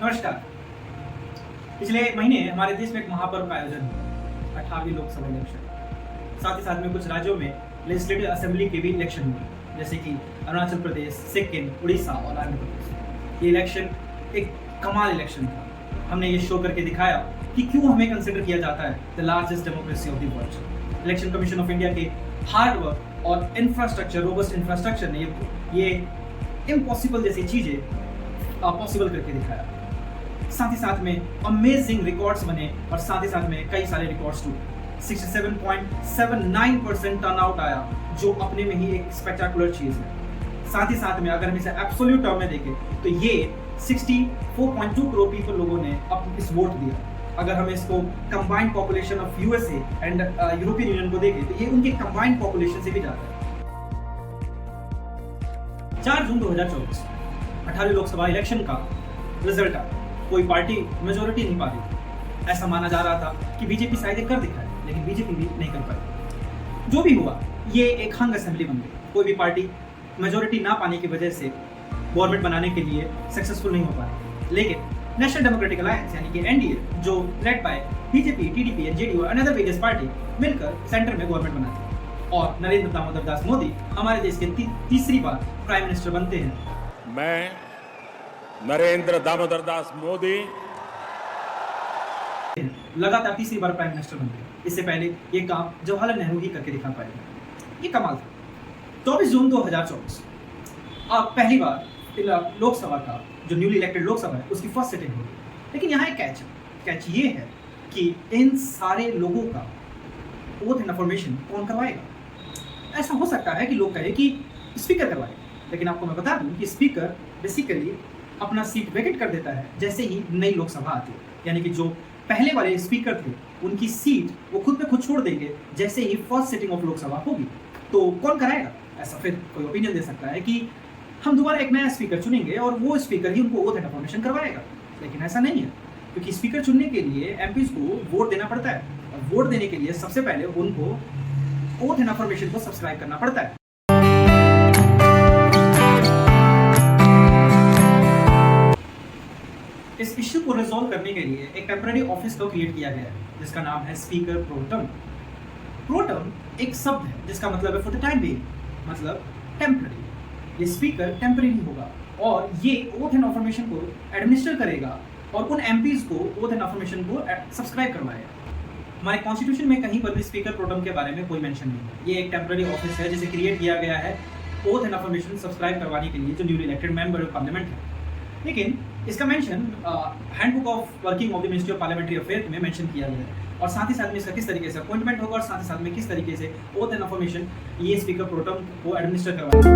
नमस्कार। पिछले महीने हमारे देश में एक महापर्व का आयोजन हुआ, 18वीं लोकसभा इलेक्शन। साथ ही साथ में कुछ राज्यों में लेजिस्लेटिव असेंबली के भी इलेक्शन हुए, जैसे कि अरुणाचल प्रदेश, सिक्किम, उड़ीसा और आंध्र प्रदेश। ये इलेक्शन एक कमाल इलेक्शन था। हमने ये शो करके दिखाया कि क्यों हमें कंसिडर किया जाता है the largest democracy of the world. Election commission of India के हार्ड वर्क और इंफ्रास्ट्रक्चर, रोबस्ट इंफ्रास्ट्रक्चर ने ये इम्पॉसिबल जैसी चीजें पॉसिबल करके दिखाया। साथ ही साथ में अमेजिंग रिकॉर्ड्स बने और साथ ही साथ में कई सारे रिकॉर्ड्स टूटे। 67.79% टर्नआउट आया, जो अपने में ही एक स्पेक्टाकुलर चीज है। साथ ही साथ में अगर हम इसे एब्सोल्यूट टर्म में देखें तो ये 64.2 करोड़ पीपल लोगों ने इस वोट दिया। अगर हम इसको combined population of USA and European union को देखें तो ये उनके कंबाइंड पॉपुलेशन से भी ज्यादा है। 4 जून 2024 18वीं लोकसभा इलेक्शन का रिजल्ट आया। कोई पार्टी मेजोरिटी नहीं पा रही। ऐसा माना जा रहा था कि बीजेपी शायद कर दिखाए, लेकिन बीजेपी भी नहीं कर पाई। जो भी हुआ, ये एक हंग असेंबली बन गई। कोई भी पार्टी मेजोरिटी ना पाने की वजह से गवर्नमेंट बनाने के लिए सक्सेसफुल नहीं हो पाई। लेकिन नेशनल डेमोक्रेटिक अलायंस यानी कि एनडीए, जो led by BJP, TDP and JDU and other various party, मिलकर सेंटर में गवर्नमेंट बनाती है और नरेंद्र दामोदर दास मोदी हमारे देश के तीसरी बार प्राइम मिनिस्टर बनते हैं। मैं नरेंद्र दामोदर दास मोदी लगातार तीसरी बार प्राइम मिनिस्टर बनते हैं। इससे पहले ये काम जवाहरलाल नेहरू ही करके दिखा पाए। ये कमाल था। 24 जून 2024 अब पहली बार लोकसभा का जो न्यूली इलेक्टेड लोकसभा है उसकी फर्स्ट सिटिंग होगी। लेकिन यहाँ एक कैच है। कैच ये है कि इन सारे लोगों का ओथ एंड अफर्मेशन कौन करवाएगा। ऐसा हो सकता है कि लोग कहें कि स्पीकर करवाएगा, लेकिन आपको मैं बता दूं कि स्पीकर बेसिकली अपना सीट वैकेट कर देता है जैसे ही नई लोकसभा आती है। यानी कि जो पहले वाले स्पीकर थे उनकी सीट वो खुद पे खुद छोड़ देंगे जैसे ही फर्स्ट सिटिंग ऑफ लोकसभा होगी। तो कौन कराएगा? ऐसा फिर कोई ओपिनियन दे सकता है कि हम दोबारा एक नया स्पीकर चुनेंगे और वो स्पीकर ही उनको ओथ एंड अफर्मेशन करवाएगा। लेकिन ऐसा नहीं है, क्योंकि स्पीकर चुनने के लिए एमपीज को वोट देना पड़ता है और वोट देने के लिए सबसे पहले उनको ओथ एंड अफर्मेशन को सब्सक्राइब करना पड़ता है। इस इश्यू को रिजॉल्व करने के लिए एक टेम्पररी ऑफिस को क्रिएट किया गया है जिसका नाम है स्पीकर प्रोटम। प्रोटम एक शब्द है जिसका मतलब है फॉर द टाइम बीइंग, मतलब टेम्पररी। ये स्पीकर टेम्पररी होगा और ये ओथ एंड अफर्मेशन को एडमिनिस्टर करेगा और उन एमपीज को ओथ एंड अफर्मेशन को सब्सक्राइब करवाएगा। हमारे कॉन्स्टिट्यूशन में कहीं पर भी स्पीकर प्रोटम के बारे में कोई मेंशन नहीं है। ये एक टेम्पररी ऑफिस है जिसे क्रिएट किया गया है ओथ एंड अफर्मेशन सब्सक्राइब करवाने के लिए जो newly elected member of parliament है। लेकिन इसका mention handbook of working of the ministry of parliamentary affair में मेंशन किया गया है और साथ ही साथ में इसका किस तरीके से अपॉइंटमेंट होगा और साथ ही साथ में किस तरीके से ओथ एंड अफर्मेशन ये स्पीकर प्रोटम को एडमिनिस्टर करवाएगा।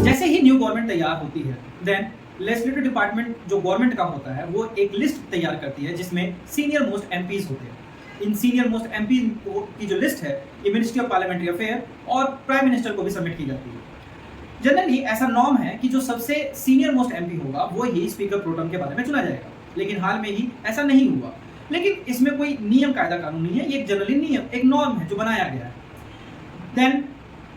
जैसे ही न्यू गवर्नमेंट तैयार होती है, देन लेजिस्लेटिव डिपार्टमेंट जो गवर्नमेंट का होता है वो एक लिस्ट तैयार करती है जिसमें सीनियर मोस्ट एमपीज होते हैं। इन सीनियर मोस्ट एमपी की जो लिस्ट है ये मिनिस्ट्री ऑफ पार्लियामेंट्री अफेयर और प्राइम मिनिस्टर को भी सबमिट की जाती है। जनरली ऐसा नॉर्म है कि जो सबसे सीनियर मोस्ट एमपी होगा वो ही स्पीकर प्रोटम के बारे में चुना जाएगा। लेकिन हाल में ही ऐसा नहीं हुआ। लेकिन इसमें कोई नियम कायदा कानून नहीं है, ये एक जनरली नियम, एक नॉर्म है जो बनाया गया है। देन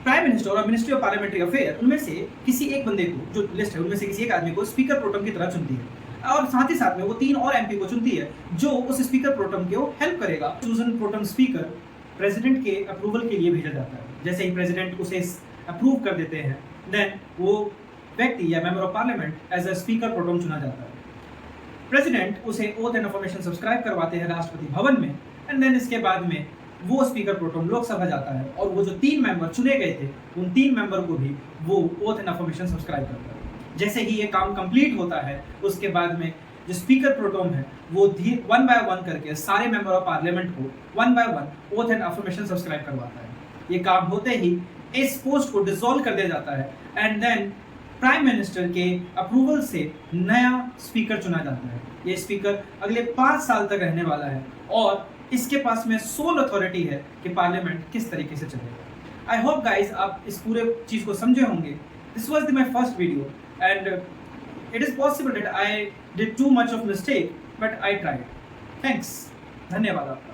प्राइम मिनिस्टर और मिनिस्ट्री ऑफ पार्लियामेंट्री अफेयर उनमें से किसी एक बंदे को, जो लिस्ट है उनमें से किसी एक आदमी को स्पीकर प्रोटम की तरह चुनती है और साथ ही साथ में वो 3 और एमपी को चुनती है जो उस स्पीकर प्रोटम को हेल्प करेगा। चूजन प्रोटम स्पीकर प्रेसिडेंट के अप्रूवल के लिए भेजा जाता है। जैसे ही प्रेसिडेंट उसे अप्रूव कर देते हैं, देन वो व्यक्ति या member of parliament as a speaker pro tem चुना जाता है। प्रेसिडेंट उसे ओथ एंड अफर्मेशन सब्सक्राइब करवाते हैं राष्ट्रपति भवन में एंड देन इसके बाद में वो स्पीकर प्रोटम लोकसभा जाता है और वो जो 3 मेंबर चुने गए थे उन 3 मेंबर को भी वो ओथ एंड अफर्मेशन सब्सक्राइब करता है। जैसे ही ये काम कंप्लीट होता है उसके बाद में जो स्पीकर प्रोटम है वो 1 बाय 1 करके सारे मेंबर ऑफ पार्लियामेंट को 1 by 1 oath and affirmation subscribe करवाता है। ये काम होते ही इस पोस्ट को डिसॉल्व कर दिया जाता है एंड देन प्राइम मिनिस्टर के अप्रूवल से नया स्पीकर चुना जाता है। ये स्पीकर अगले 5 साल तक रहने वाला है और इसके पास में सोल अथॉरिटी है कि पार्लियामेंट किस तरीके से चलेगा। आई होप गाइज आप इस पूरे चीज को समझे होंगे। This was my first video and it is possible that I did too much of mistake but I tried. Thanks, धन्यवाद आपका।